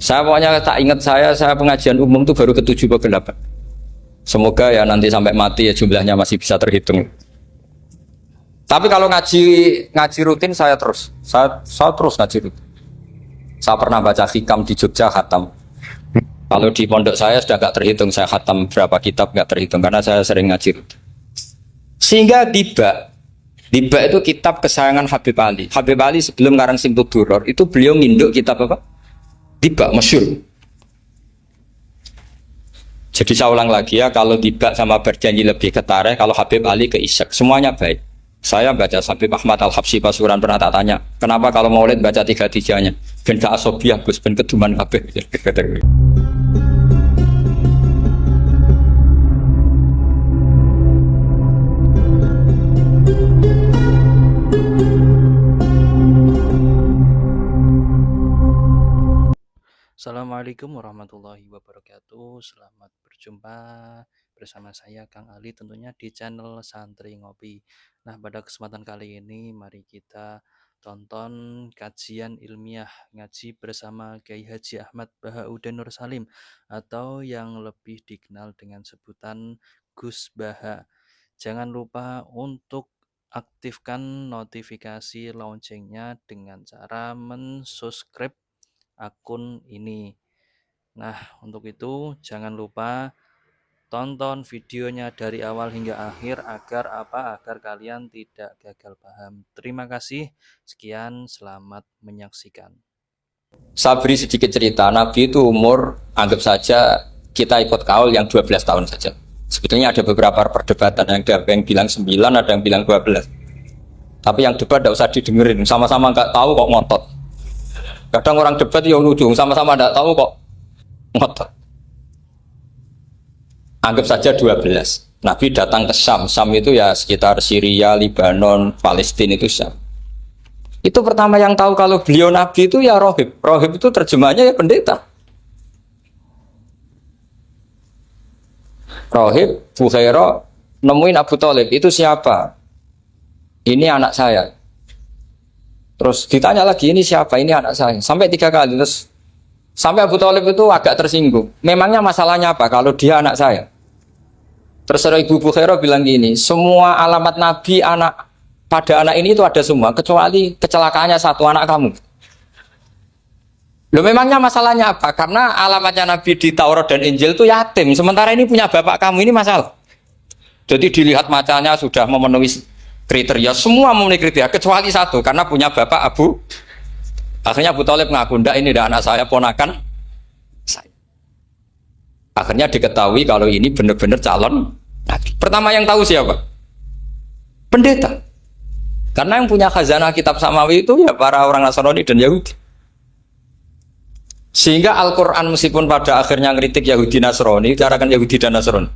Saya pokoknya tak ingat saya pengajian umum itu baru ke-7 ke 8. Semoga ya nanti sampai mati ya jumlahnya masih bisa terhitung. Tapi kalau ngaji rutin saya terus ngaji rutin. Saya pernah baca hikam di Jogja khatam. Kalau di pondok saya sudah nggak terhitung saya khatam berapa kitab, nggak terhitung karena saya sering ngaji rutin. Sehingga tiba itu kitab kesayangan Habib Ali. Habib Ali sebelum ngarang Simtud Duror itu beliau nginduk kitab apa? Tiba masyhur. Jadi saya ulang lagi ya, kalau Tiba sama Berjanji lebih ke Tareh, kalau Habib Ali ke Isyak, semuanya baik. Saya baca Habib Ahmad Al-Habsyi Pasuruan pernah tak tanya, kenapa kalau Maulid baca 3-3-nya? Ben gak asobiah Gus, ben keduman kabeh. Assalamualaikum warahmatullahi wabarakatuh. Selamat berjumpa bersama saya Kang Ali tentunya di channel Santri Ngopi. Nah, pada kesempatan kali ini mari kita tonton kajian ilmiah ngaji bersama Kiai Haji Ahmad Bahauddin Nur Salim atau yang lebih dikenal dengan sebutan Gus Baha. Jangan lupa untuk aktifkan notifikasi loncengnya dengan cara mensubscribe akun ini. Nah, untuk itu jangan lupa tonton videonya dari awal hingga akhir agar kalian tidak gagal paham. Terima kasih. Sekian, selamat menyaksikan. Saya beri sedikit cerita, Nabi itu umur, anggap saja kita ikut kaul yang 12 tahun saja. Sebetulnya ada beberapa perdebatan, ada yang bilang 9, ada yang bilang 12. Tapi yang debat tidak usah didengerin, sama-sama nggak tahu kok ngotot. Kadang orang debat ya lucu, sama-sama tidak tahu kok ngotot. Anggap saja 12. Nabi datang ke Syam. Syam itu ya sekitar Syria, Lebanon, Palestina itu Syam. Itu pertama yang tahu kalau beliau Nabi itu ya rohib. Rohib itu terjemahnya ya pendeta. Rohib, Bukhairah, nemuin Abu Thalib. Itu siapa? Ini anak saya. Terus ditanya lagi, ini siapa? Ini anak saya. Sampai 3 kali. Terus sampai Abu Thalib itu agak tersinggung. Memangnya masalahnya apa kalau dia anak saya? Terus Ibu Bukhairah bilang gini, semua alamat Nabi pada anak ini itu ada semua, kecuali kecelakaannya satu, anak kamu. Loh, memangnya masalahnya apa? Karena alamatnya Nabi di Taurat dan Injil itu yatim. Sementara ini punya bapak kamu, ini masalah. Jadi dilihat macanya sudah memenuhi kriteria, semua memenuhi kriteria kecuali satu, karena punya bapak Abu. Akhirnya Abu Thalib ngaku, ndak, ini dah anak saya, ponakan saya. Akhirnya diketahui kalau ini benar-benar calon Nabi. Pertama yang tahu siapa? Pendeta. Karena yang punya khazanah kitab samawi itu ya para orang Nasrani dan Yahudi. Sehingga Al-Quran meskipun pada akhirnya ngeritik Yahudi Nasrani, bicarakan Yahudi dan Nasrani.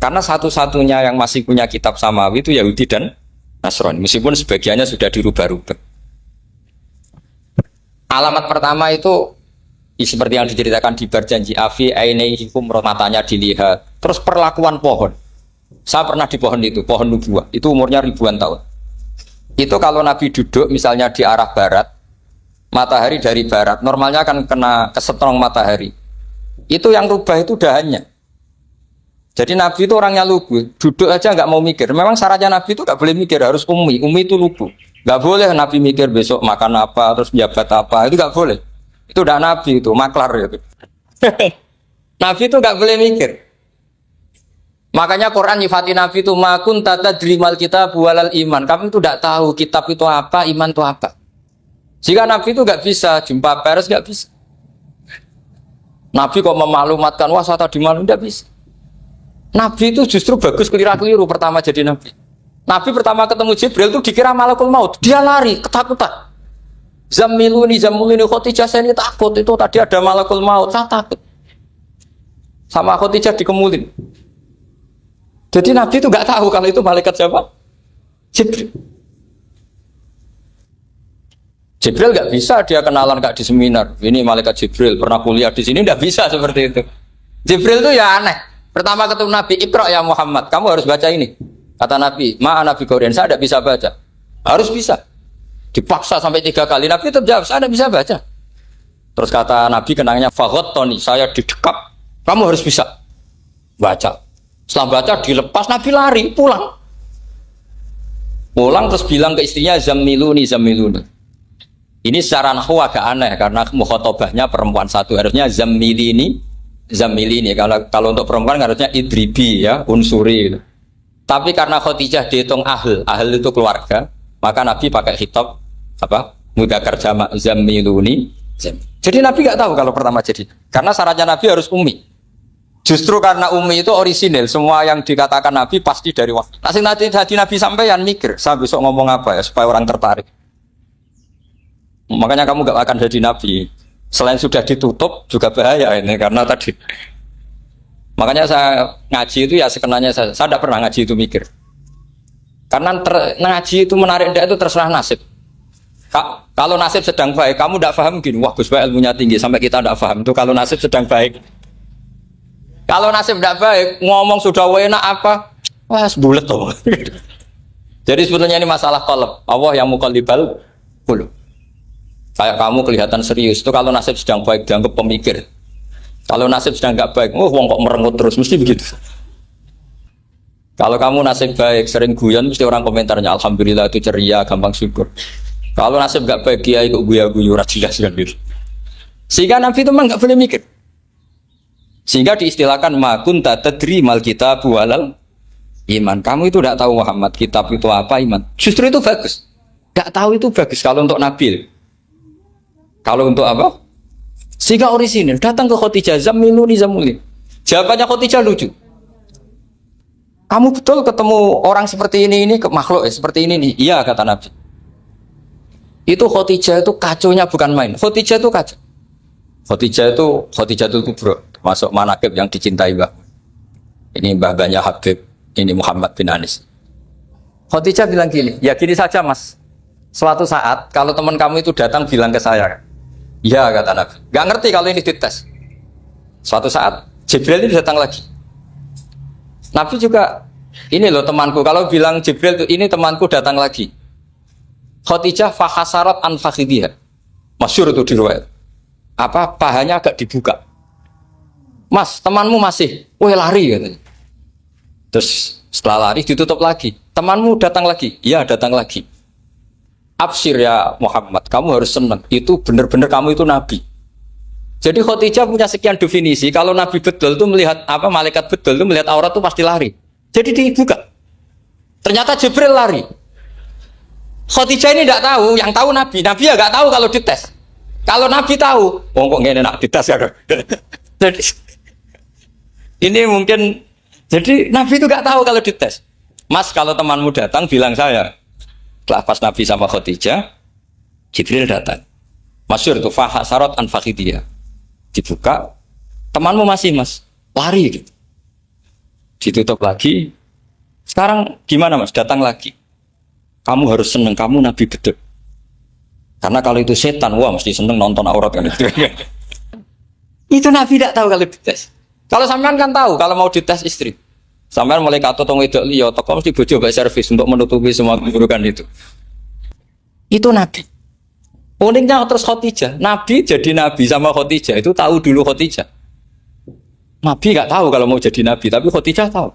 Karena satu-satunya yang masih punya kitab samawi itu Yahudi dan Nasrani, meskipun sebagiannya sudah dirubah-rubah. Alamat pertama itu seperti yang diceritakan di Berjanji, afi ainihum, matanya dilihat. Terus perlakuan pohon. Saya pernah di pohon itu, pohon nubuah. Itu umurnya ribuan tahun. Itu kalau Nabi duduk misalnya di arah barat, matahari dari barat, normalnya akan kena kesetrong matahari. Itu yang rubah itu dahannya. Jadi Nabi itu orangnya lugu, duduk aja nggak mau mikir. Memang syaratnya Nabi itu nggak boleh mikir, harus umi itu lugu. Nggak boleh Nabi mikir besok makan apa, terus jabat apa, itu nggak boleh. Itu udah Nabi itu, maklar itu. Nabi itu nggak boleh mikir. Makanya Quran nyifati Nabi itu makun tata drimal kita bualal iman. Kamu itu nggak tahu kitab itu apa, iman itu apa. Jika Nabi itu nggak bisa jumpa pers, nggak bisa. Nabi kok memaklumatkan wah saya tadi malu, nggak bisa. Nabi itu justru bagus keliru pertama jadi Nabi. Nabi pertama ketemu Jibril itu dikira malakul maut. Dia lari, ketakutan. Zamiluni Khotijah, saya ini takut. Itu tadi ada malakul maut, saya takut. Sama Khotijah dikemulin. Jadi Nabi itu nggak tahu kalau itu malaikat siapa? Jibril. Jibril nggak bisa dia kenalan kak di seminar. Ini malaikat Jibril, pernah kuliah di sini, nggak bisa seperti itu. Jibril itu ya aneh. Pertama ketemu Nabi, Iqra ya Muhammad, kamu harus baca ini. Kata Nabi, Nabi Korean, saya tidak bisa baca. Harus bisa. Dipaksa sampai 3 kali, Nabi tetap jawab, saya tidak bisa baca. Terus kata Nabi kenangnya Tony, saya didekap. Kamu harus bisa baca. Setelah baca dilepas, Nabi lari pulang. Pulang terus bilang ke istrinya Zamiluni. Ini secara nahwu agak aneh karena mukhatabahnya perempuan satu, harusnya Zamilini. Kalau untuk perempuan harusnya idribi ya, unsuri gitu. Tapi karena Khadijah dihitung ahl itu keluarga, maka Nabi pakai khitab mudzakkar jamak Zamiluni. Jadi Nabi nggak tahu kalau pertama jadi, karena syaratnya Nabi harus ummi. Justru karena ummi itu orisinil, semua yang dikatakan Nabi pasti dari waktu. Nanti Nabi sampeyan mikir, saya besok ngomong apa ya supaya orang tertarik. Makanya kamu gak akan jadi Nabi. Selain sudah ditutup juga bahaya ini karena tadi. Makanya saya ngaji itu ya sekenanya saya tidak pernah ngaji itu mikir. Karena ngaji itu menarik itu terserah nasib. Kalau nasib sedang baik, kamu tidak paham gini, wah Gus Baik ilmunya tinggi sampai kita tidak paham itu kalau nasib sedang baik. Kalau nasib tidak baik, ngomong sudah enak apa, wah bulet tuh. Jadi sebetulnya ini masalah qalb. Allah yang muqallibal qulub. Kayak kamu kelihatan serius itu kalau nasib sedang baik dianggap pemikir. Kalau nasib sedang nggak baik, wong kok merengut terus, mesti begitu. Kalau kamu nasib baik, sering guyon, mesti orang komentarnya alhamdulillah itu ceria, gampang syukur. Kalau nasib nggak baik, kiai kok guya-guyu, jelas kan gitu. Sehingga Nabi itu memang nggak boleh mikir. Sehingga diistilahkan makun tadri mal kitab walal iman. Kamu itu tidak tahu Muhammad kitab itu apa, iman. Justru itu bagus. Nggak tahu itu bagus kalau untuk Nabi. Kalau untuk apa? Sehingga orisinil datang ke Khadijah Zamiluni. Jawabannya Khadijah lucu. Kamu betul ketemu orang seperti ini ke makhluk seperti ini nih. Iya kata Nabi. Itu Khadijah itu kacaunya bukan main. Khadijah itu kacau. Khadijah itu kubro, masuk manaqib yang dicintai Mbah. Ini mbah-mbahnya Habib, ini Muhammad bin Anis. Khadijah bilang gini, ya gini saja mas. Suatu saat kalau teman kamu itu datang bilang ke saya, ya kata Nabi. Gak ngerti kalau ini dites. Suatu saat Jibril ini datang lagi. Nabi juga, ini loh temanku. Kalau bilang Jibril ini temanku datang lagi. Khadijah fahasarat an fakhidiyah. Masyhur itu di riwayat. Pahanya agak dibuka. Mas, temanmu masih, lari katanya. Terus setelah lari ditutup lagi. Temanmu datang lagi. Iya, datang lagi. Absyir ya Muhammad, kamu harus senang. Itu benar-benar kamu itu nabi. Jadi Khadijah punya sekian definisi. Kalau nabi betul itu melihat malaikat betul itu melihat aurat itu pasti lari. Jadi dibuka. Ternyata Jibril lari. Khadijah ini tidak tahu, yang tahu nabi. Nabi ya nggak tahu kalau dites. Kalau Nabi tahu, kok nggak enak dites ya. Jadi ini mungkin, jadi Nabi itu nggak tahu kalau dites. Mas, kalau temanmu datang bilang saya. Setelah pas Nabi sama Khadijah, Jibril datang. Masyhur itu fahasarat an fakhidiyah. Dibuka, temanmu masih mas, lari gitu. Ditutup lagi. Sekarang gimana mas? Datang lagi. Kamu harus seneng, kamu Nabi betul. Karena kalau itu setan, wah mesti seneng nonton aurat kan itu. Itu Nabi tidak tahu kalau dites. Kalau sampean kan tahu kalau mau dites istri. Sampean mulai kata tong wedok liya toko mesti bojo bae servis untuk menutupi semua keburukan itu. Itu Nabi. Uniknya terus Khadijah. Nabi jadi Nabi sama Khadijah itu tahu dulu Khadijah. Nabi enggak tahu kalau mau jadi Nabi, tapi Khadijah tahu.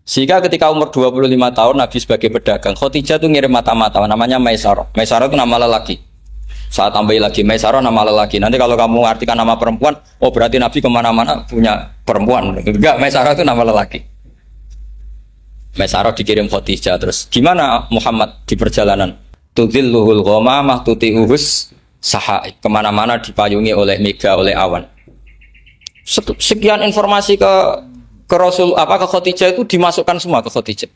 Sehingga ketika umur 25 tahun Nabi sebagai pedagang, Khadijah itu ngirim mata-mata namanya Maisarah. Maisarah itu nama lelaki. Saya tambahin lagi Maisarah nama lelaki. Nanti kalau kamu artikan nama perempuan, oh berarti Nabi kemana-mana punya perempuan. Enggak, Maisarah itu nama lelaki. Maisarah dikirim Khadijah. Terus gimana Muhammad di perjalanan? Tudhilluhul ghamamah tuti'uhus sahaik. Kemana-mana dipayungi oleh mega, oleh awan. Sekian informasi ke Rasul ke Khadijah itu dimasukkan semua ke Khadijah.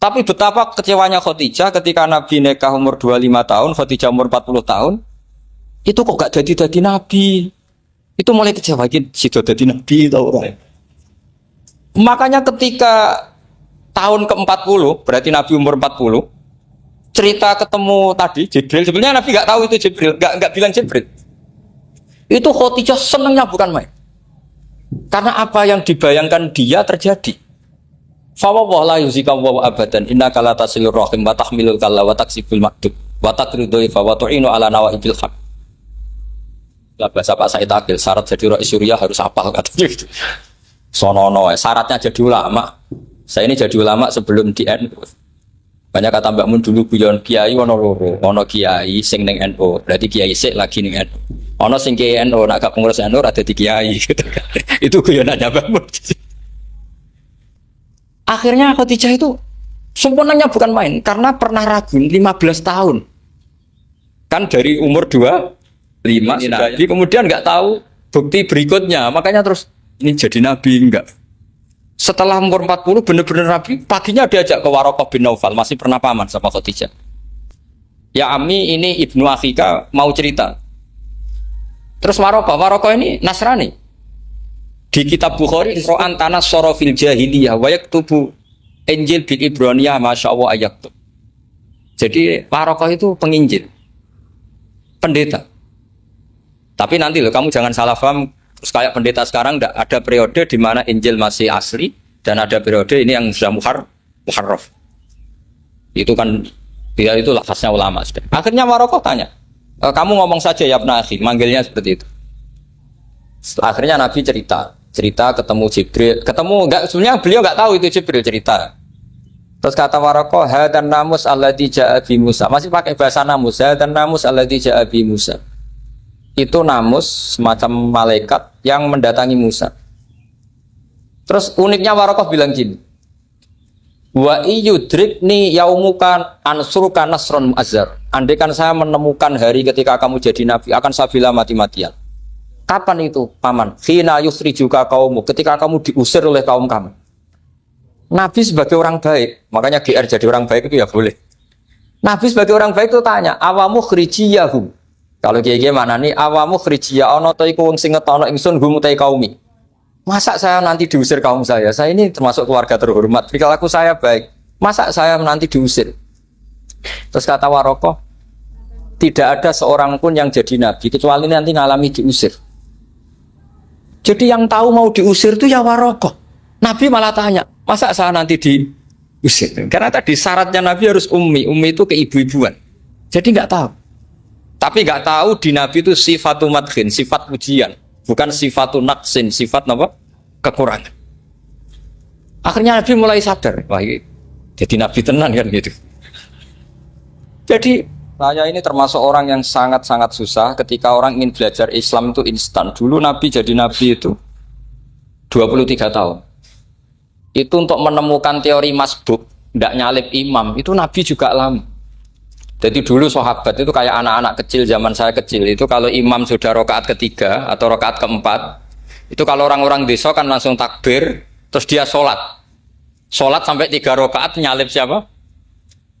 Tapi betapa kecewanya Khadijah ketika Nabi nikah umur 25 tahun, Khadijah umur 40 tahun. Itu kok gak jadi Nabi. Itu mulai kecewa sido jadi Nabi tahu. Makanya ketika tahun ke-40, berarti Nabi umur 40, cerita ketemu tadi Jibril, sebenarnya Nabi gak tahu itu Jibril, gak bilang Jibril. Itu Khadijah senangnya bukan main. Karena apa yang dibayangkan dia terjadi. Fa la yuzika wa abadan innaka la tasilur rahim wa tahmilul kalla wa taksibul makdub wa taqridu fa wa tu'inu ala nawaibil haq. Lah bahasa Pak Said Akil, syarat jadi Rais Suriah harus hafal katanya gitu. Sonono, syaratnya jadi ulama. Saya ini jadi ulama sebelum di NU. Banyak kata Mbak Mun dulu guyon kiai ono loro, ono kiai sing ning NU, berarti kiai sik lagi ning NU. Ono sing kiai NU nak gak pengurus NU ada di kiai gitu kan. Itu guyonannya Mbak Mun. Akhirnya Khadijah itu sempurnanya bukan main karena pernah ragu 15 tahun. Kan dari umur 25 Nabi, kemudian nggak tahu bukti berikutnya, makanya terus ini jadi Nabi enggak. Setelah umur 40 benar-benar Nabi, paginya diajak ke Waraqah bin Naufal, masih pernah paman sama Khadijah. Ya Ami, ini Ibnu Akhika mau cerita. Terus Waraqah ini Nasrani. Di kitab Bukhari, Ro'an tanas sorofil jahiliyah, wayak tubuh Injil bil Ibraniyah, Masya Allah ayaktub. Jadi Waraqah itu penginjil, pendeta. Tapi nanti loh, kamu jangan salah paham. Terus kayak pendeta sekarang ada periode di mana Injil masih asli dan ada periode ini yang sudah muharraf. Itu kan dia itu lafaznya ulama. Akhirnya Waraqah tanya, kamu ngomong saja ya Ibnu Akhi, manggilnya seperti itu. Akhirnya Nabi cerita ketemu Jibril, sebenarnya beliau nggak tahu itu Jibril cerita. Terus kata Waraqah, hadan namus alladzi ja'a bi Musa. Masih pakai bahasa namus, hadan namus alladzi ja'a bi Musa. Itu namus semacam malaikat yang mendatangi Musa. Terus uniknya Waraqah bilang gini, wa iyudrikni yaumukan ansuruka nasron mu'azzar. Andaikan saya menemukan hari ketika kamu jadi nabi, akan saya bila mati-matian. Kapan itu, paman? Khina yukhrijuka kaumu, ketika kamu diusir oleh kaum kamu. Nabi sebagai orang baik, makanya GR jadi orang baik itu ya boleh. Nabi sebagai orang baik itu tanya, awamu khrijiyahum. Kalau kiai mana nih, awamu khrijiyah ono ta iku wong sing ngetono ingsun hum ta kaumi. Masa saya nanti diusir kaum saya? Saya ini termasuk keluarga terhormat. Perilaku saya baik. Masa saya nanti diusir? Terus kata Waraqah, tidak ada seorang pun yang jadi nabi kecuali nanti ngalami diusir. Jadi yang tahu mau diusir itu ya Waraqah. Nabi malah tanya, masa saya nanti diusir? Karena tadi syaratnya Nabi harus ummi. Ummi itu keibu-ibuan. Jadi nggak tahu. Tapi nggak tahu di Nabi itu sifatu madkhin, sifat pujian. Bukan sifatu naqsin, sifat apa? Kekurangan. Akhirnya Nabi mulai sadar. Wah, jadi Nabi tenan kan gitu. Jadi saya ini termasuk orang yang sangat-sangat susah ketika orang ingin belajar Islam itu instan. Dulu Nabi jadi Nabi itu 23 tahun. Itu untuk menemukan teori masbuk, tidak nyalip imam, itu Nabi juga lama. Jadi dulu sahabat itu kayak anak-anak kecil zaman saya kecil. Itu kalau imam sudah rakaat ketiga atau rakaat keempat, itu kalau orang-orang desa kan langsung takbir, terus dia sholat. Sholat sampai 3 rakaat nyalip siapa?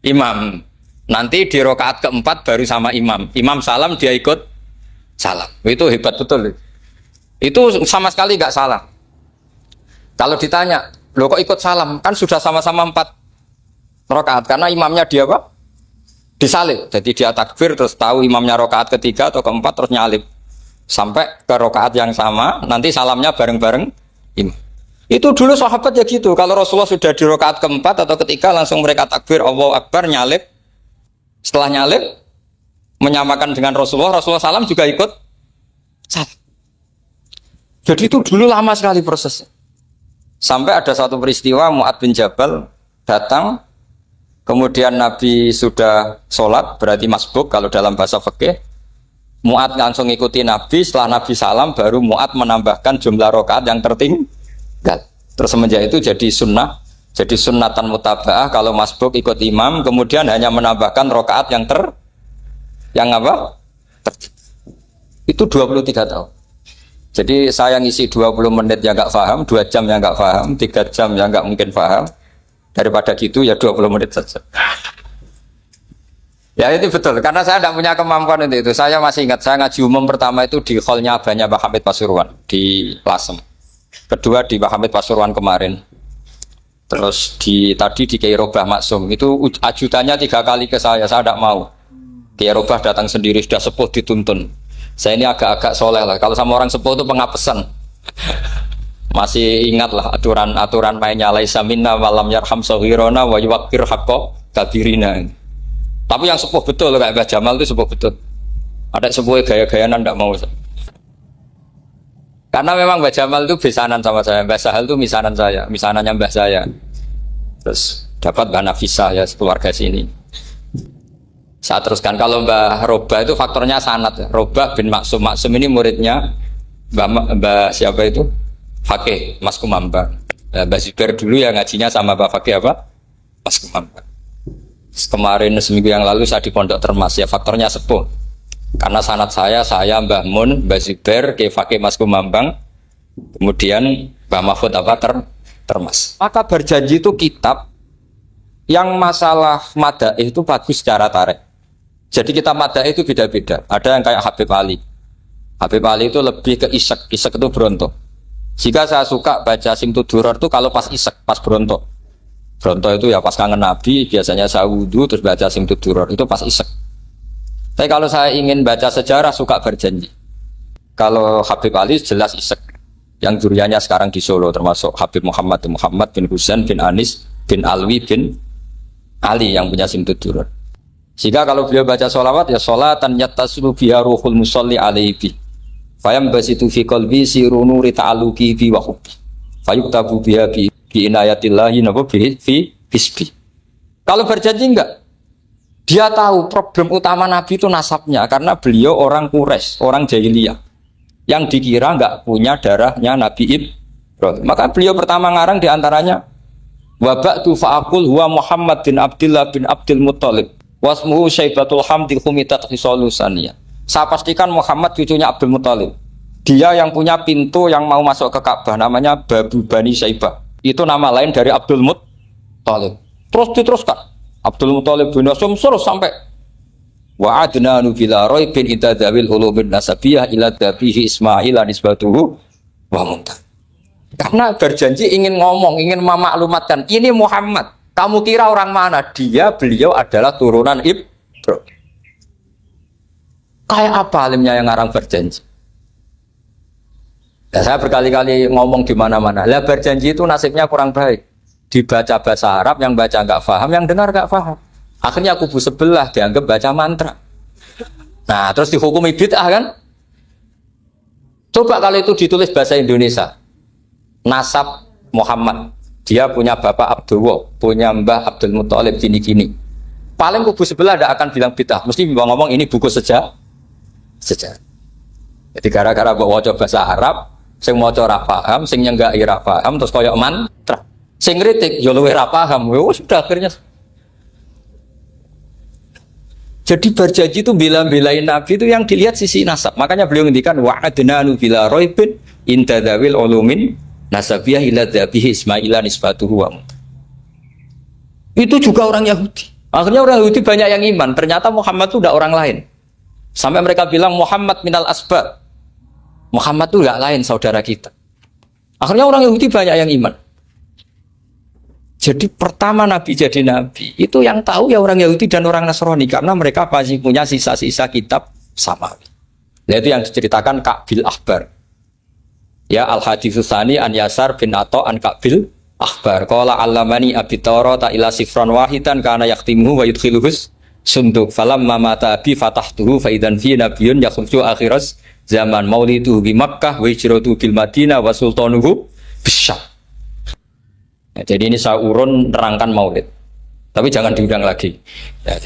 Imam. Nanti di rakaat keempat baru sama imam. Imam salam, dia ikut salam. Itu hebat betul. Itu sama sekali nggak salah. Kalau ditanya, loh kok ikut salam? Kan sudah sama-sama 4 rakaat. Karena imamnya dia apa? Disalib. Jadi dia takbir terus tahu imamnya rakaat ketiga atau keempat terus nyalip. Sampai ke rakaat yang sama, nanti salamnya bareng-bareng imam. Itu dulu sahabat ya gitu. Kalau Rasulullah sudah di rakaat keempat atau ketiga langsung mereka takbir Allahu Akbar, nyalip. Setelah nyalip menyamakan dengan Rasulullah salam juga ikut salam. Jadi itu dulu lama sekali prosesnya. Sampai ada satu peristiwa Mu'ad bin Jabal datang, kemudian Nabi sudah sholat, berarti masbuk kalau dalam bahasa fikih. Mu'ad langsung ikuti Nabi, setelah Nabi salam baru Mu'ad menambahkan jumlah rakaat yang tertinggal. Terus semenjak itu jadi sunnah. Jadi sunnatan mutaba'ah kalau masbuk ikut imam, kemudian hanya menambahkan rakaat yang apa? Itu 23 tahun. Jadi saya ngisi 20 menit yang nggak paham, 2 jam yang nggak paham, 3 jam yang nggak mungkin paham. Daripada gitu ya 20 menit saja. Ya itu betul, karena saya tidak punya kemampuan itu. Saya masih ingat, saya ngaji umum pertama itu di hallnya abahnya Pak Hamid Pasuruan di Lasem. Kedua di Pak Hamid Pasuruan kemarin. Terus tadi di Kiai Robah Maksum itu ajudannya 3 kali ke saya tidak mau. Kiai Robah datang sendiri, sudah sepuh dituntun. Saya ini agak-agak soleh lah. Kalau sama orang sepuh itu pengapesan. Masih ingat lah aturan mainnya laisa minna walam yarham saghirana wa yuwaqqir haqqa kabirina. Tapi yang sepuh betul kayak Mbah Jamal itu sepuh betul. Ada sepuh gaya-gayaan tidak mau. Karena memang Mbah Jamal itu besanan sama saya, Mbah Sahal itu misanan saya, misanannya Mbah saya. Terus dapat Mbah Nafisah ya keluarga sini. Saya teruskan kalau Mbah Robah itu faktornya sanad. Robah bin Maksum, Maksum ini muridnya Mbah siapa itu? Fakih Mas Kumambang. Mbah Zubair dulu ya ngajinya sama Mbah Fakih apa? Mas Kumambang. Kemarin seminggu yang lalu saya di Pondok Termas ya faktornya sepuh. Karena sanad saya Mbah Mun, Mbah Zubair, Kiai Fakih Mas Kumambang, kemudian Mbah Mahfud apa Termas. Maka berjanji itu kitab yang masalah madaih itu bagus secara tarik. Jadi kita madaih itu beda-beda. Ada yang kayak Habib Ali. Habib Ali itu lebih ke isek. Isek itu berontok. Jika saya suka baca Simtud Duror itu kalau pas isek, pas berontok. Berontok itu ya pas kangen Nabi, biasanya saya wudhu terus baca Simtud Duror itu pas isek. Tapi kalau saya ingin baca sejarah suka berjanji. Kalau Habib Ali jelas isek. Yang duriannya sekarang di Solo termasuk Habib Muhammad bin Husain bin Anis bin Alwi bin Ali yang punya Simtud Duror. Jika kalau beliau baca sholawat ya sholatan yattasulu biha ruhul musalli alaihi fayam basitu fi qalbi siru nuri ta'aluki bi wa hubbi fayuktabu biha bi inayatillahi nabu fi hisbi. Kalau berjanji enggak, dia tahu problem utama Nabi itu nasabnya karena beliau orang Quraisy, orang jahiliyah yang dikira enggak punya darahnya Nabi Ibrahim. Maka beliau pertama ngarang diantaranya wa ba'du fa'aqul huwa Muhammad bin Abdullah bin Abdul Muttalib wasmuhu Syaibatul Hamdi Khumitat Khisalusaniyah. Saya pastikan Muhammad cucunya Abdul Muttalib. Dia yang punya pintu yang mau masuk ke Ka'bah namanya Babu Bani Syaibah. Itu nama lain dari Abdul Muttalib. Terus diteruskan. Abdul Muttalib bin Hasyim terus sampai wa adnanu bila raibin itadawil ulumin nasabiyah ila dabihi Ismail anisbatuhu wa muntah. Karena berjanji ingin ngomong, ingin memaklumatkan ini Muhammad. Kamu kira orang mana? Beliau adalah turunan Ibrahim. Kayak apa alimnya yang ngarang berjanji? Ya, saya berkali-kali ngomong di mana-mana. Lah berjanji itu nasibnya kurang baik. Dibaca bahasa Arab, yang baca nggak paham, yang dengar nggak paham. Akhirnya kubu sebelah dianggap baca mantra. Nah, terus dihukumi bid'ah kan? Coba kalau itu ditulis bahasa Indonesia. Nasab Muhammad. Dia punya bapak Abdullah, punya mbah Abdul Muttalib gini-gini. Paling kubu sebelah tidak akan bilang bid'ah. Mesti ngomong ini buku sejarah. Jadi gara-gara bawa bahasa Arab, sing maca ora paham, sing nyenggaki ora paham, terus koyo mantra. Sing kritik yo luwih ora paham. Sudah akhirnya. Jadi berjanji itu bela-belain Nabi itu yang dilihat sisi nasab. Makanya beliau ngendikan wa'adnanu bila raibin intadawil ulumin nasabiyah ila dhabihi Ismaila nisbatuhu wa. Itu juga orang Yahudi. Akhirnya orang Yahudi banyak yang iman. Ternyata Muhammad itu tidak orang lain. Sampai mereka bilang Muhammad minal asbab. Muhammad itu tidak lain saudara kita. Akhirnya orang Yahudi banyak yang iman. Jadi pertama Nabi jadi Nabi itu yang tahu ya orang Yahudi dan orang Nasrani karena mereka pasti punya sisa-sisa kitab samawi. Itu yang diceritakan Ka'bil Ahbar. Ya al-haditsus tsani an Yasar bin Atha an Ka'bil Ahbar. Qala allamani abi Tawrata ila sifran wahidan kana yaqtimuhu wa yudkhiluhus sunduk falamma mata bi fatahtuhu fa idan fi nabiyyun yakhruju akhiras zaman maulidu bi Makkah wa hijratu bil Madinah wa sultanuhu bisyam. Ya, jadi ini saya urun nerangkan maulid. Tapi jangan diundang lagi. Ya,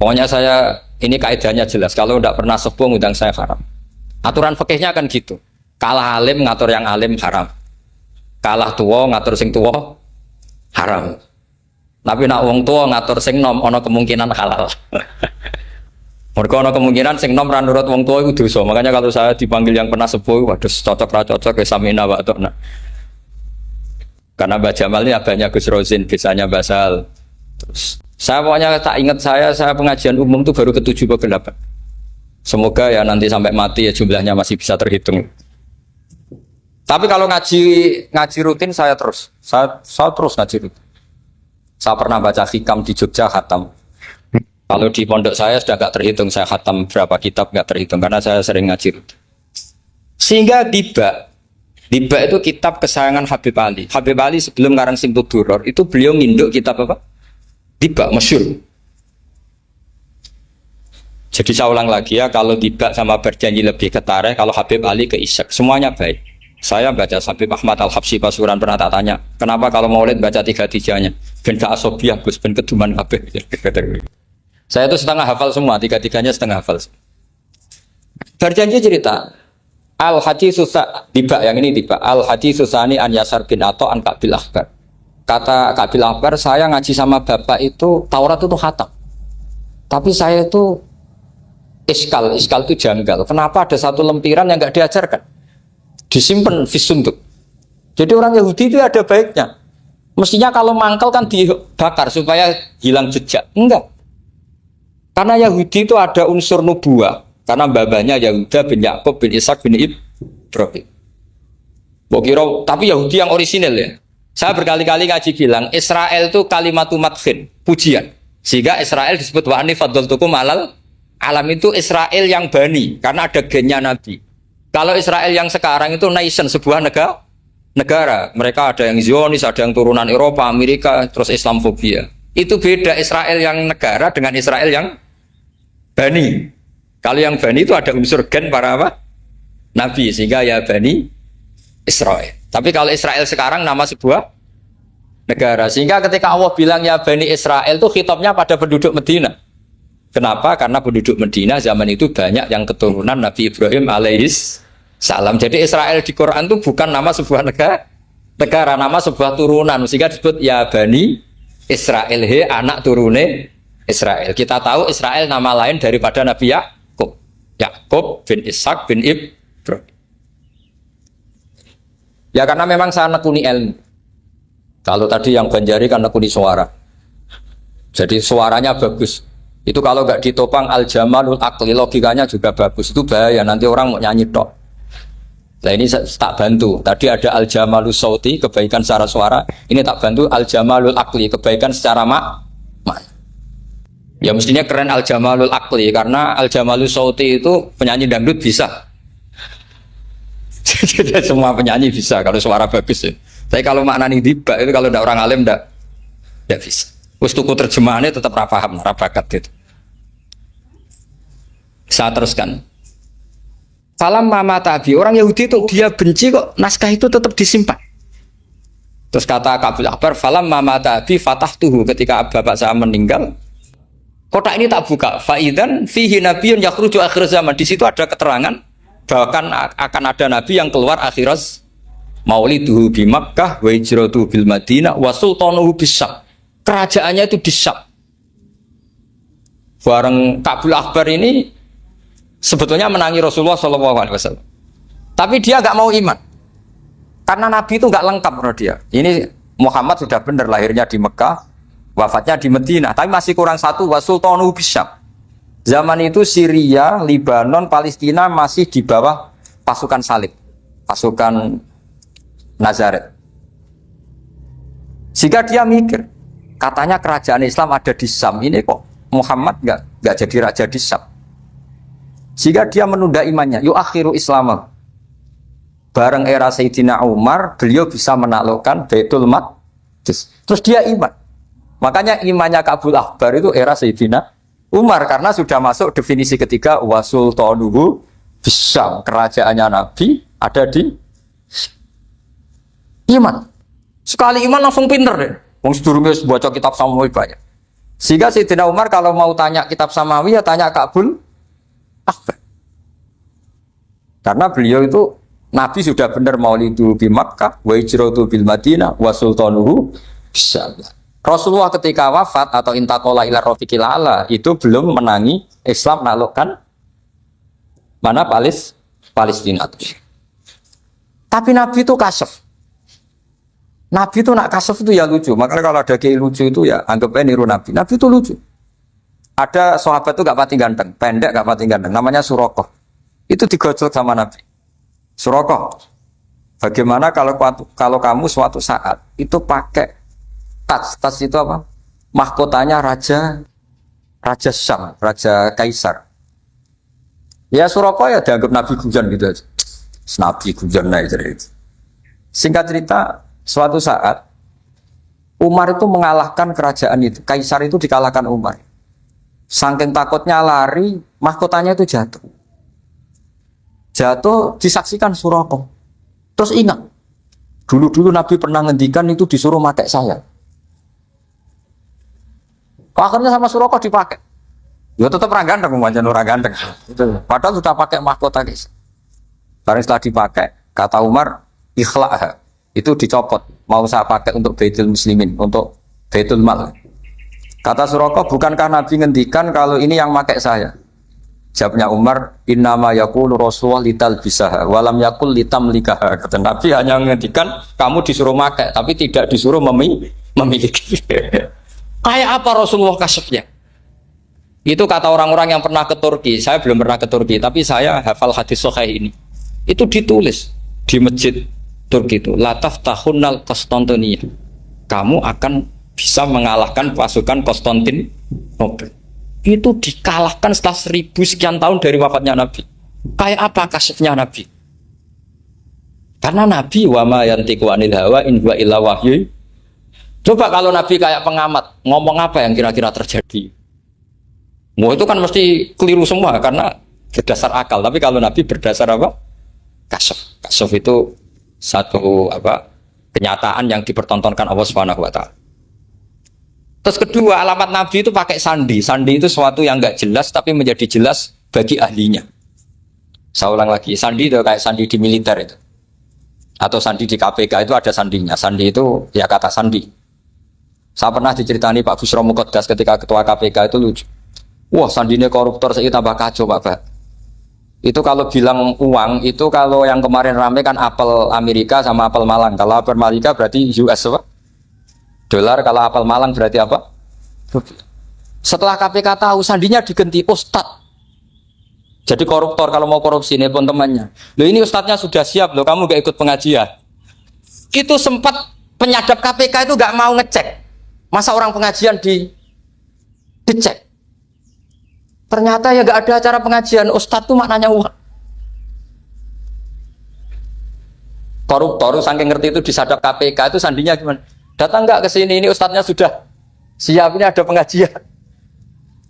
pokoknya saya ini kaidahnya jelas. Kalau tidak pernah sepuh ngundang saya haram. Aturan fikihnya kan gitu. Kalah alim ngatur yang alim haram. Kalah tua ngatur sing tua haram. Tapi nak wong tua ngatur sing nom ono kemungkinan halal. Mereka ono kemungkinan sing nom ra nurut wong tua itu dosa. Makanya kalau saya dipanggil yang pernah sepuh, waduh cocok ra cocok ya samina wa ta'na. Karena Mbah Jamal ini abahnya Gus Rozin, bisanya Basal. Terus saya pokoknya tak ingat saya pengajian umum itu baru ke-7 ke 8. Semoga ya nanti sampai mati ya jumlahnya masih bisa terhitung. Tapi kalau ngaji rutin saya terus ngaji rutin. Saya pernah baca hikam di Jogja khatam. Kalau di pondok saya sudah nggak terhitung saya khatam berapa kitab nggak terhitung karena saya sering ngaji rutin. Sehingga tiba itu kitab kesayangan Habib Ali. Habib Ali sebelum ngarang Simtud Duror itu beliau nginduk kitab apa? Tiba masyhur. Jadi saya ulang lagi ya, kalau tiba sama berjanji lebih ketare, kalau Habib Ali ke Ishak, semuanya baik. Saya baca Habib Ahmad Al-Habsyi Pasuruan pernah tak tanya, kenapa kalau maulid baca tiga-tiganya? Ben gak asobiah, Gus, ben keduman kabeh. Saya itu setengah hafal semua, tiga-tiganya setengah hafal. Berjanji cerita, Al-Haditsus tiba yang ini tiba. Al-Haditsus Tsani an Yasar bin Atha an Ka'bil Akhbar. Kata Ka'bil Akhbar, saya ngaji sama bapak itu Taurat itu khatam. Tapi saya itu iskal itu janggal. Kenapa ada satu lempiran yang enggak diajarkan? Disimpan fisunduk. Jadi orang Yahudi itu ada baiknya. Mestinya kalau mangkal kan dibakar supaya hilang jejak. Enggak. Karena Yahudi itu ada unsur nubuah. Karena babanya Yahuda bin Yakub bin Ishak bin Ibrahim. Tapi Yahudi yang orisinal ya. Saya berkali-kali ngaji bilang Israel itu kalimatu madhin, pujian. Sehingga Israel disebut wa ani faddaltukum alal alam, itu Israel yang bani karena ada gennya Nabi. Kalau Israel yang sekarang itu nation, sebuah negara. Mereka ada yang Zionis, ada yang turunan Eropa, Amerika, terus Islamofobia. Itu beda Israel yang negara dengan Israel yang bani. Kalau yang bani itu ada unsur gen para apa? Nabi, sehingga ya bani Israel. Tapi kalau Israel sekarang nama sebuah negara. Sehingga ketika Allah bilang ya bani Israel itu khitabnya pada penduduk Medina. Kenapa? Karena penduduk Medina zaman itu banyak yang keturunan Nabi Ibrahim alaihis salam. Jadi Israel di Quran itu bukan nama sebuah negara, nama sebuah turunan. Sehingga disebut ya bani Israel, he anak turune Israel. Kita tahu Israel nama lain daripada Nabi Yakub bin Ishak bin Ibrahim. Ya karena memang saya nekuni ilmu. Kalau tadi yang Banjari kan nekuni suara. Jadi suaranya bagus. Itu kalau nggak ditopang al-jamalul akli, logikanya juga bagus. Itu bahaya, nanti orang mau nyanyi tok. Nah ini tak bantu. Tadi ada al-jamalul sauti, kebaikan secara suara. Ini tak bantu al-jamalul akli, kebaikan secara mak. Ya mestinya keren al-jamalul akli, karena al-jamalul sauti itu penyanyi dangdut bisa. Jadi semua penyanyi bisa kalau suara bagus ya. Tapi kalau maknani tiba itu kalau tidak orang alim tidak bisa. Tuku terjemahannya tetap rapaham, rapakat gitu. Saya teruskan. Salam mama tabi, orang Yahudi itu dia benci kok naskah itu tetap disimpan. Terus kata Ka'bil Akhbar, falam mama tabi fatahtuhu, ketika bapak saya meninggal, kotak ini tak buka. Faidan fihi nabiyyun yakhruju akhir zaman. Di situ ada keterangan bahkan akan ada nabi yang keluar akhirat, mauliduhu bi Makkah wa hijratuhu bil Madinah wa sultanuhu bis-Syam. Kerajaannya itu di Syam. Bareng Ka'bil Akhbar ini sebetulnya menangi Rasulullah SAW. Tapi dia nggak mau iman. Karena Nabi itu nggak lengkap menurut dia. Ini Muhammad sudah benar lahirnya di Mekah, wafatnya di Madinah. Tapi masih kurang satu, wa sultanuhu bis-Syam. Zaman itu Syria, Lebanon, Palestina masih di bawah pasukan salib, pasukan Nazaret. Sehingga dia mikir, katanya kerajaan Islam ada di Syam, ini kok Muhammad nggak jadi raja di Syam. Sehingga dia menunda imannya. Yu'akhiru Islam. Bareng era Sayyidina Umar, beliau bisa menaklukkan Baitul Maqdis. Terus dia iman. Makanya imannya Ka'bil Akhbar itu era Sayyidina Umar, karena sudah masuk definisi ketiga wasultanuhu bisyam, kerajaannya Nabi ada di iman. Sekali iman langsung pinter deh. Wong sedurunge baca kitab Samawi banyak. Sehingga Sayyidina Umar kalau mau tanya kitab Samawi ya tanya Ka'bil Akhbar. Karena beliau itu Nabi sudah benar maulidu bi Makkah wa hijratu bil Madinah wa sultanuhu bisyam. Rasulullah ketika wafat atau intaqala ila rafiqil ala itu belum menangi Islam menaklukkan mana Palestina. Tapi Nabi itu kasef. Nabi itu nak kasef itu ya lucu. Makanya kalau ada kiai lucu itu ya anggapnya niru Nabi. Nabi itu lucu. Ada sahabat itu gak pati ganteng, pendek gak pati ganteng, namanya Surakoh. Itu digojok sama Nabi. Surakoh, bagaimana kalau kamu suatu saat itu pakai tas itu apa? Mahkotanya Raja Syam, Raja Kaisar. Ya Surakoh ya dianggap Nabi Gujan gitu aja. Nabi Gujan aja itu. Singkat cerita, suatu saat Umar itu mengalahkan kerajaan itu. Kaisar itu dikalahkan Umar. Saking takutnya lari, mahkotanya itu jatuh. Jatuh disaksikan Surakoh. Terus ingat, dulu Nabi pernah ngendikan itu disuruh pakai saya. Akhirnya sama Suraqah dipakai. Ya tetap orang ganteng, manjan orang ganteng. Itu. Padahal sudah pakai mahkota guys. Karena setelah dipakai, kata Umar, ikhla'ha. Itu dicopot. Mau saya pakai untuk Baitul Muslimin, untuk Baitul Mal. Kata Suraqah, bukankah Nabi ngendikan kalau ini yang pakai saya? Jawabnya Umar, innama yaqulu Rasulullah lital bisaha, walam yaqul litamlikaha. Kata Nabi hanya ngendikan kamu disuruh pakai, tapi tidak disuruh memiliki. Kayak apa Rasulullah kasifnya? Itu kata orang-orang yang pernah ke Turki. Saya belum pernah ke Turki, tapi saya hafal hadis sahih ini. Itu ditulis di masjid Turki itu, la taftahunnal Konstantinia. Kamu akan bisa mengalahkan pasukan Konstantinopel. Itu dikalahkan setelah 1000 sekian tahun dari wafatnya Nabi. Kayak apa kasifnya Nabi? Karena Nabi wa ma yantiqu anil hawa in huwa illa wahyu. Coba kalau Nabi kayak pengamat, ngomong apa yang kira-kira terjadi? Mau itu kan mesti keliru semua karena berdasar akal. Tapi kalau Nabi berdasar apa? Kasaf. Kasaf itu satu kenyataan yang dipertontonkan Allah Subhanahu wa taala. Terus kedua, alamat Nabi itu pakai sandi. Sandi itu sesuatu yang enggak jelas tapi menjadi jelas bagi ahlinya. Saya ulang lagi, sandi itu kayak sandi di militer itu. Atau sandi di KPK itu ada sandinya. Sandi itu ya kata sandi. Saya pernah diceritani Pak Busro Muqaddas ketika ketua KPK itu lucu. Wah, sandinya koruptor saya tambah kacau Pak. Itu kalau bilang uang, itu kalau yang kemarin rame kan apel Amerika sama apel Malang. Kalau apel Amerika berarti US apa? Dolar, kalau apel Malang berarti apa? Setelah KPK tahu sandinya diganti Ustadz. Jadi koruptor kalau mau korupsi ini pun temannya. Loh ini Ustadznya sudah siap loh, kamu gak ikut pengajian. Itu sempat penyadap KPK itu gak mau ngecek. Masa orang pengajian dicek? Ternyata ya gak ada acara pengajian. Ustadz tuh maknanya uang. Koruptor saking ngerti itu disadap KPK itu sandinya gimana? Datang nggak ke sini, ini ustadznya sudah siap, ini ada pengajian.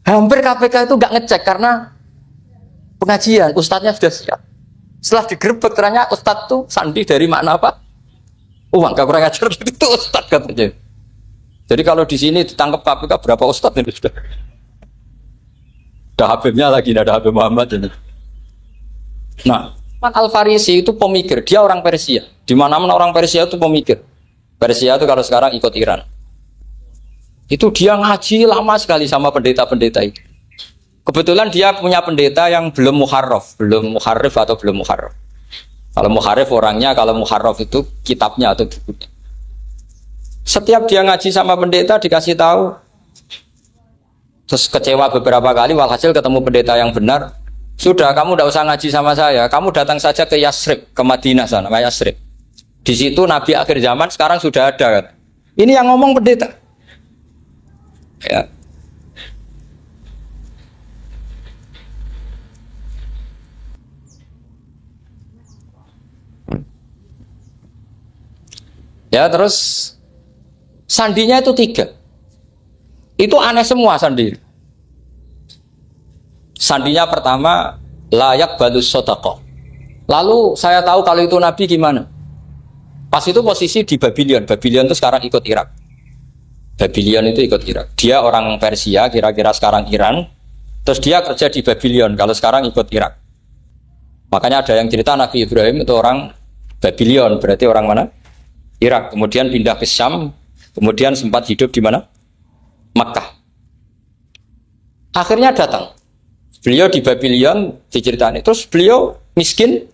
Hampir KPK itu nggak ngecek karena pengajian, ustadznya sudah siap. Setelah digerebek ternyata ustadz tuh sandi dari makna apa? Uang, gak kurang ajar itu ustadz katanya. Jadi kalau di sini ditangkap KPK berapa ustadz ini sudah? Ada Habibnya lagi, ada Habib Muhammad ini. Nah, Al-Farisi itu pemikir, dia orang Persia. Di mana-mana orang Persia itu pemikir. Persia itu kalau sekarang ikut Iran. Itu dia ngaji lama sekali sama pendeta-pendeta itu. Kebetulan dia punya pendeta yang belum muharraf, belum muharrif atau belum muharraf. Kalau muharrif orangnya, kalau muharraf itu kitabnya atau bukunya. Setiap dia ngaji sama pendeta dikasih tahu, terus kecewa beberapa kali, walhasil ketemu pendeta yang benar. Sudah, kamu tidak usah ngaji sama saya, kamu datang saja ke Yasrib, ke Madinah sana, ke Yasrib. Di situ Nabi akhir zaman sekarang sudah ada kan. Ini yang ngomong pendeta. Ya. Ya terus sandinya itu 3. Itu aneh semua sandi. Sandinya pertama layak balus sodako. Lalu saya tahu kalau itu Nabi gimana. Pas itu posisi di Babylon. Babylon itu sekarang ikut Irak. Babylon itu ikut Irak. Dia orang Persia, kira-kira sekarang Iran. Terus dia kerja di Babylon, kalau sekarang ikut Irak. Makanya ada yang cerita Nabi Ibrahim itu orang Babylon, berarti orang mana? Irak. Kemudian pindah ke Syam, kemudian sempat hidup di mana? Makkah. Akhirnya datang. Beliau di Babylon diceritani. Terus beliau miskin.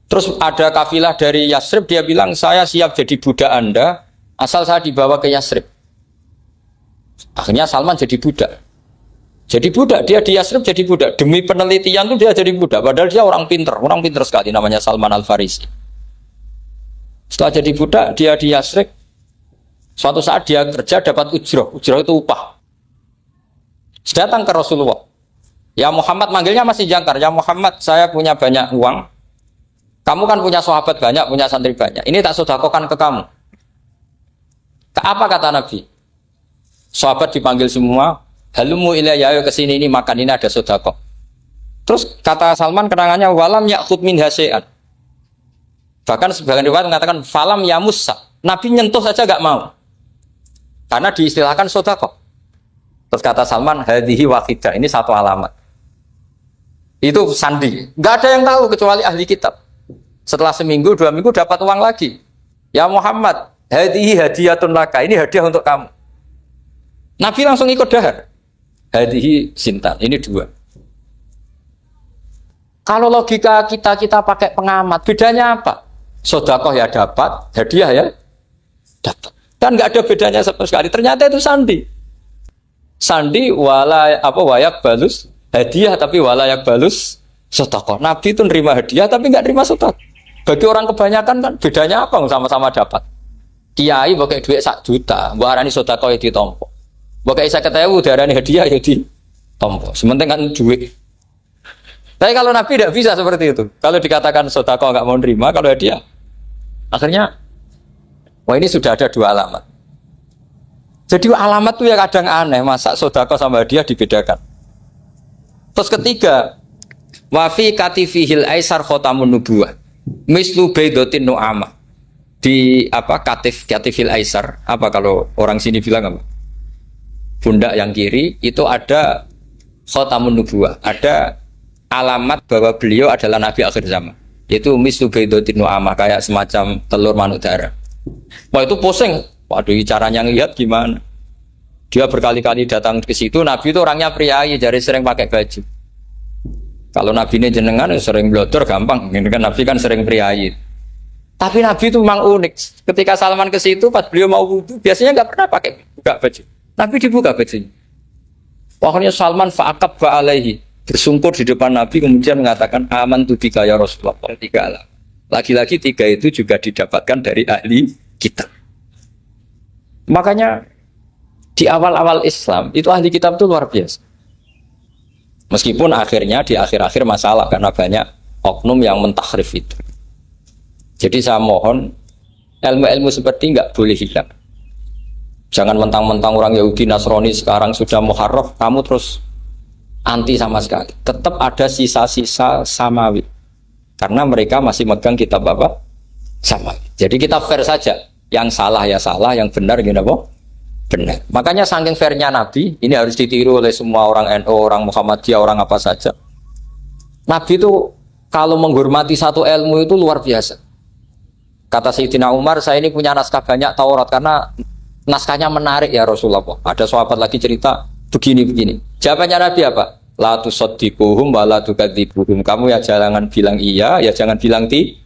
Terus ada kafilah dari Yasrib, dia bilang, saya siap jadi budak Anda, asal saya dibawa ke Yasrib. Akhirnya Salman jadi budak. Jadi budak, dia di Yasrib jadi budak. Demi penelitian itu dia jadi budak, padahal dia orang pinter sekali, namanya Salman Al-Farisi. Setelah jadi budak, dia di Yasrib. Suatu saat dia kerja dapat ujroh itu upah. Datang ke Rasulullah. Ya Muhammad, manggilnya masih jangkar. Ya Muhammad, saya punya banyak uang. Kamu kan punya sahabat banyak, punya santri banyak. Ini tak sedekahkan ke kamu. Apa kata Nabi? Sahabat dipanggil semua. Halumu ilayya, ayo kesini, ini makan, ini ada sedekah. Terus kata Salman kenangannya, walam ya'khud min hasya'an. Bahkan sebagian riwayat mengatakan falam ya Musa. Nabi nyentuh saja nggak mau. Karena diistilahkan sedekah. Terus kata Salman, hadhihi waqidah. Ini satu alamat. Itu sandi. Nggak ada yang tahu kecuali ahli kitab. Setelah seminggu, 2 minggu dapat uang lagi. Ya Muhammad, hadhihi hadiyatun laka. Ini hadiah untuk kamu. Nabi langsung ikut dahar. Hadhihi sintan. Ini 2. Kalau logika kita pakai pengamat, bedanya apa? Sedekah ya dapat, hadiah ya dapat. Kan nggak ada bedanya sama sekali. Ternyata itu sandi. Sandi wayak balus hadiah tapi walayak balus sedekah. Nabi itu nerima hadiah tapi nggak nerima sedekah. Bagi orang kebanyakan kan bedanya apa? Sama-sama dapat. Kiai pakai duit 1 juta, mbok arani sedekah ya ditompo. Mbok kayak 50.000 diarani hadiah ya ditompo. Sementing kan duit. Tapi kalau Nabi tidak bisa seperti itu. Kalau dikatakan sedekah nggak mau nerima, kalau hadiah, akhirnya, wah ini sudah ada 2 alamat. Jadi alamat itu ya kadang aneh, masa sedekah sama hadiah dibedakan. Terus ketiga, wafi katifihil aisar khotamun nubuwah, mislu baidotin nu'amah. Di katifil aisar, apa kalau orang sini bilang apa? Pundak yang kiri itu ada khotamun nubuwah, ada alamat bahwa beliau adalah nabi akhir zaman. Itu mislu baidotin nu'amah, kayak semacam telur manuk darah. Wah itu pusing. Waduh, caranya ngelihat gimana? Dia berkali-kali datang ke situ. Nabi itu orangnya priayi, jadi sering pakai baju. Kalau Nabi ini jenengan sering blodor gampang. Ini kan Nabi kan sering priayi. Tapi Nabi itu memang unik. Ketika Salman ke situ, pas beliau mau wudu, biasanya nggak pernah pakai buka baju. Nabi dibuka bajunya. Pokoknya Salman fa'akab ba'alaihi, bersungkur di depan Nabi, kemudian mengatakan aman tu bika ya Rasulullah. 3 alam. Lagi-lagi 3 itu juga didapatkan dari ahli kitab. Makanya di awal-awal Islam itu ahli kitab itu luar biasa. Meskipun akhirnya di akhir-akhir masalah karena banyak oknum yang mentahrif itu. Jadi saya mohon ilmu-ilmu seperti nggak boleh hilang. Jangan mentang-mentang orang Yahudi Nasrani sekarang sudah muharraf, kamu terus anti sama sekali. Tetap ada sisa-sisa samawi. Karena mereka masih megang kitab apa? Samawi. Jadi kita fair saja. Yang salah ya salah, yang benar gini apa? Benar. Makanya saking fairnya Nabi, ini harus ditiru oleh semua orang NU, orang Muhammadiyah, orang apa saja. Nabi itu kalau menghormati satu ilmu itu luar biasa. Kata Sayyidina Umar, saya ini punya naskah banyak Taurat karena naskahnya menarik ya Rasulullah. Ada sahabat lagi cerita begini-begini. Jawabannya Nabi apa? La tusaddiquhum wa la tukadzibuhum. Kamu ya jangan bilang iya, ya jangan bilang tidak.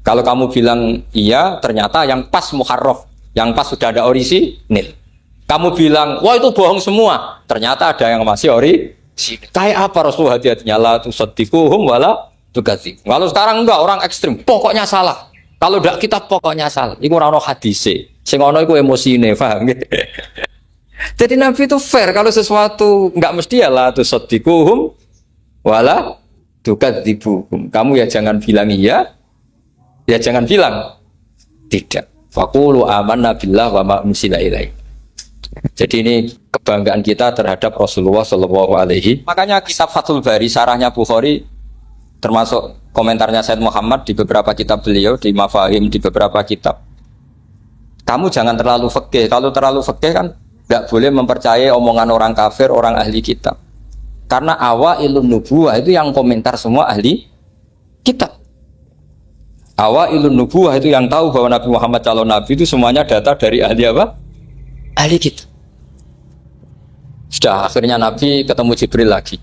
Kalau kamu bilang iya, ternyata yang pas muharraf, yang pas sudah ada orisinil. Kamu bilang, wah itu bohong semua, ternyata ada yang masih orisinil. Kayak apa Rasulullah hati-hatinya? La tusaddiquhum wa la tukadzibuhum. Kalau sekarang enggak, orang ekstrim, pokoknya salah. Kalau tidak kita pokoknya salah. Iku ora ono hadise. Sing ono iku emosine, paham nggih? Jadi Nabi itu fair, kalau sesuatu enggak mesti ya la tusaddiquhum wa la tukadzibuhum. Kamu ya jangan bilang iya, ya jangan bilang tidak. Faqulu amanna billah wa ma unsila ilaihi. Jadi ini kebanggaan kita terhadap Rasulullah Shallallahu Alaihi. Makanya kitab Fathul Bari, sarahnya Bukhari, termasuk komentarnya Said Muhammad di beberapa kitab beliau, di Mafahim, di beberapa kitab. Kamu jangan terlalu fikih. Kalau terlalu fikih kan nggak boleh mempercayai omongan orang kafir, orang ahli kitab. Karena awailun nubuwah itu yang komentar semua ahli kitab. Awailun nubuwah itu yang tahu bahwa Nabi Muhammad calon Nabi itu semuanya data dari ahli apa? Ahli kitab. Sudah akhirnya Nabi ketemu Jibril lagi.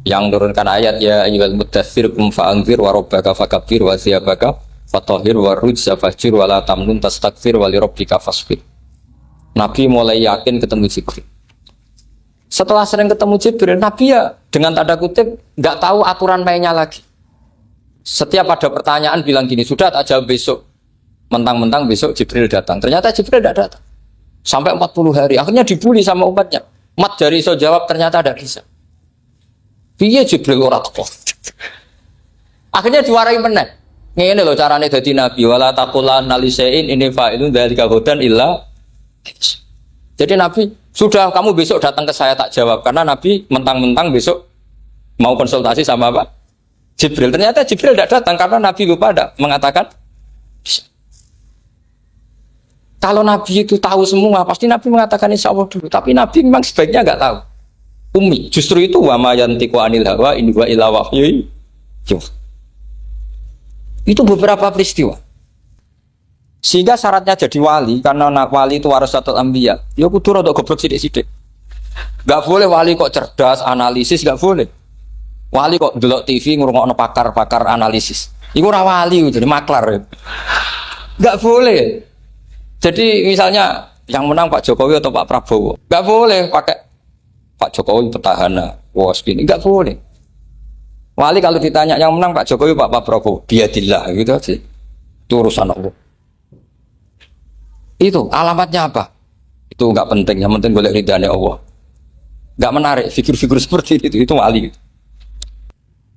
Yang menurunkan ayat ya ayyuhal muddatsir qum fa'anzir wa rabbaka fakabbir wa thiyabaka fatahhir wa rujza fahjur wa la tamnun tastakbir wa li rabbika fasbir. Nabi mulai yakin ketemu Jibril. Setelah sering ketemu Jibril, Nabi ya dengan tanda kutip nggak tahu aturan mainnya lagi. Setiap ada pertanyaan bilang gini, sudah tak jawab besok. Mentang-mentang besok Jibril datang. Ternyata Jibril tidak datang. Sampai 40 hari. Akhirnya dibully sama umatnya. Umat dari iso jawab ternyata tidak bisa. Piye Jibril ora teko. Akhirnya diwarai meneh. Ngene lho carane dadi nabi, wala taqulanna lisain ini fa'ilun dzalika hudan illa. Jadi Nabi, sudah kamu besok datang ke saya tak jawab karena Nabi mentang-mentang besok mau konsultasi sama apa? Jibril. Ternyata Jibril tidak datang karena Nabi lupa ada mengatakan. Kalau Nabi itu tahu semua, pasti Nabi mengatakan insya Allah dulu. Tapi Nabi memang sebaiknya nggak tahu. Umi, justru itu wa ma yantiqu anil hawa in huwa illa wahyun. Itu beberapa peristiwa. Sehingga syaratnya jadi wali, karena anak wali itu warasatul anbiya. Ya kudu rada goblok sithik-sithik. Enggak boleh wali kok cerdas, analisis enggak boleh. Wali kok delok TV ngrungokno pakar-pakar analisis. Iku ora wali, jadi maklar. Enggak boleh. Jadi misalnya yang menang Pak Jokowi atau Pak Prabowo, enggak boleh pakai Pak Jokowi petahana, wos ini enggak boleh. Wali kalau ditanya yang menang Pak Jokowi Pak Prabowo, biadillah gitu sih. Itu urusan Allah. Itu alamatnya apa? Itu enggak penting, yang penting boleh ridhanya Allah. Enggak menarik figur-figur seperti itu wali.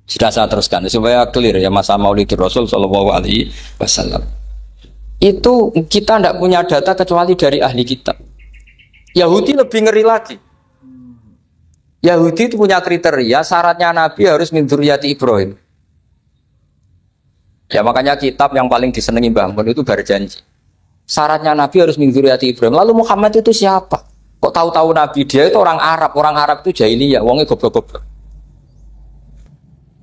Sudah saya teruskan supaya clear ya masa Maulidur Rasul sallallahu alaihi wasallam. Itu kita tidak punya data kecuali dari ahli kitab. Yahudi lebih ngeri lagi. Yahudi itu punya kriteria syaratnya Nabi harus min dzurriyyati Ibrahim. Ya makanya kitab yang paling disenangi Mbah Mun itu Berjanji. Syaratnya Nabi harus min dzurriyyati Ibrahim. Lalu Muhammad itu siapa? Kok tahu-tahu Nabi dia itu orang Arab. Orang Arab itu jahiliyah, wongnya goblok-goblok.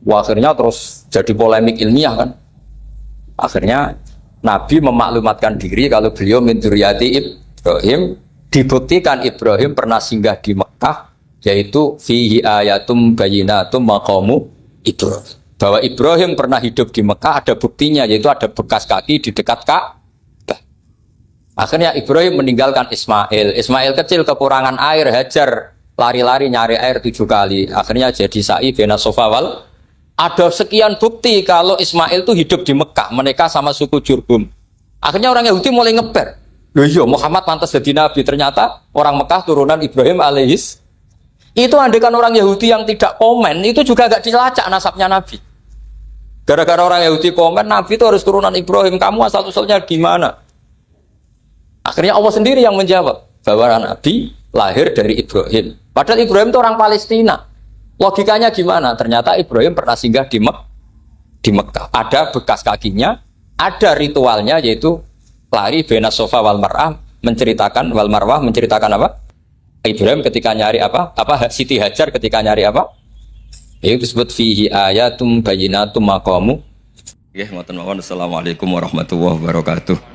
Wah, akhirnya terus jadi polemik ilmiah kan. Akhirnya Nabi memaklumatkan diri kalau beliau min dzurriyyati Ibrahim. Dibuktikan Ibrahim pernah singgah di Mekah, yaitu fihi ayatum bayyinatum maqamu Ibrahim. Bahwa Ibrahim pernah hidup di Mekah ada buktinya, yaitu ada bekas kaki di dekat Ka'bah. Akhirnya Ibrahim meninggalkan Ismail. Ismail kecil kekurangan air, Hajar lari-lari nyari air 7 kali. Akhirnya jadi sa'i bena sofa wal. Ada sekian bukti kalau Ismail itu hidup di Mekah, menikah sama suku Jurhum. Akhirnya orang Yahudi mulai ngeper. Loh iya, Muhammad pantas jadi nabi. Ternyata orang Mekah turunan Ibrahim alaihis. Itu andekan orang Yahudi yang tidak komen, itu juga gak dilacak nasabnya Nabi. Gara-gara orang Yahudi komen, Nabi itu harus turunan Ibrahim. Kamu asal-usulnya gimana? Akhirnya Allah sendiri yang menjawab bahwa Nabi lahir dari Ibrahim. Padahal Ibrahim itu orang Palestina. Logikanya gimana? Ternyata Ibrahim pernah singgah di Mekah. Ada bekas kakinya, ada ritualnya yaitu lari bena sofa wal mar'ah menceritakan wal marwah menceritakan apa? Ibrahim ketika nyari apa? Siti Hajar ketika nyari apa? Itu disebut fihi ayatum bayyinatum maqamu. Ya, ngoten mawon. Assalamualaikum warahmatullahi wabarakatuh.